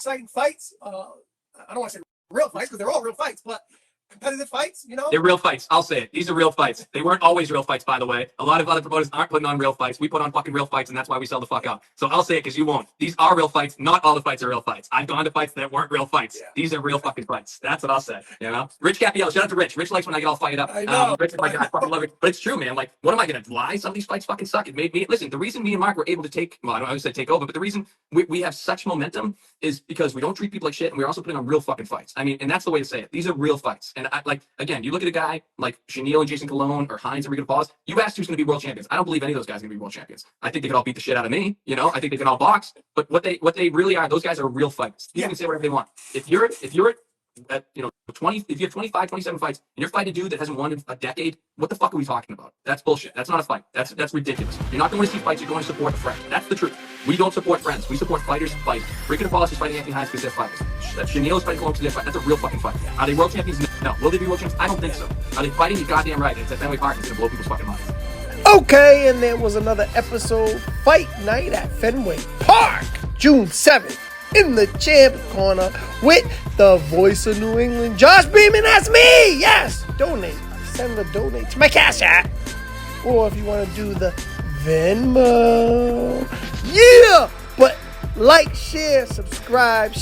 exciting fights. I don't want to say real fights because they're all real fights, but competitive fights, you know? They're real fights. I'll say it. These are real fights. They weren't always real fights, by the way. A lot of other promoters aren't putting on real fights. We put on fucking real fights, and that's why we sell the fuck out. So I'll say it because you won't. These are real fights. Not all the fights are real fights. I've gone to fights that weren't real fights. Yeah. These are real fucking fights. That's what I'll say. You know? Rich Capiello. Shout out to Rich. Rich likes when I get all fired up. I know. Rich is my guy. I fucking love it. But it's true, man. Like, what am I going to lie? Some of these fights fucking suck. It made me... Listen, the reason me and Mark were able to take... Well, I don't always say take over, but the reason we have such momentum is because we don't treat people like shit, and we're also putting on real fucking fights. I mean, and that's the way to say it. These are real fights. And I, like, again, you look at a guy like Shanil and Jason Colon or Hines and Rico Paulus, you asked who's going to be world champions. I don't believe any of those guys are going to be world champions. I think they could all beat the shit out of me. You know, I think they can all box. But what they really are, those guys are real fighters. You can say whatever they want. If you're at 20, if you have 25, 27 fights and you're fighting a dude that hasn't won in a decade, what the fuck are we talking about? That's bullshit. That's not a fight. That's ridiculous. You're not going to see fights. You're going to support a friend. That's the truth. We don't support friends. We support fighters fight. Rico Paulus is fighting Anthony Hines because they're fighters. Shanil is fighting Colon because they're fighters. That's a real fucking fight. Are they world champions? No. Will they be world champions? I don't think so. Are they fighting? You're goddamn right. It's at Fenway Park. It's going to blow people's fucking minds. Okay, and there was another episode, Fight Night at Fenway Park, June 7th, in the Champ Corner with the voice of New England, Josh Beeman. That's me. Yes, donate. Send the donate to my Cash App, or if you want to do the Venmo. Yeah, but like, share, subscribe.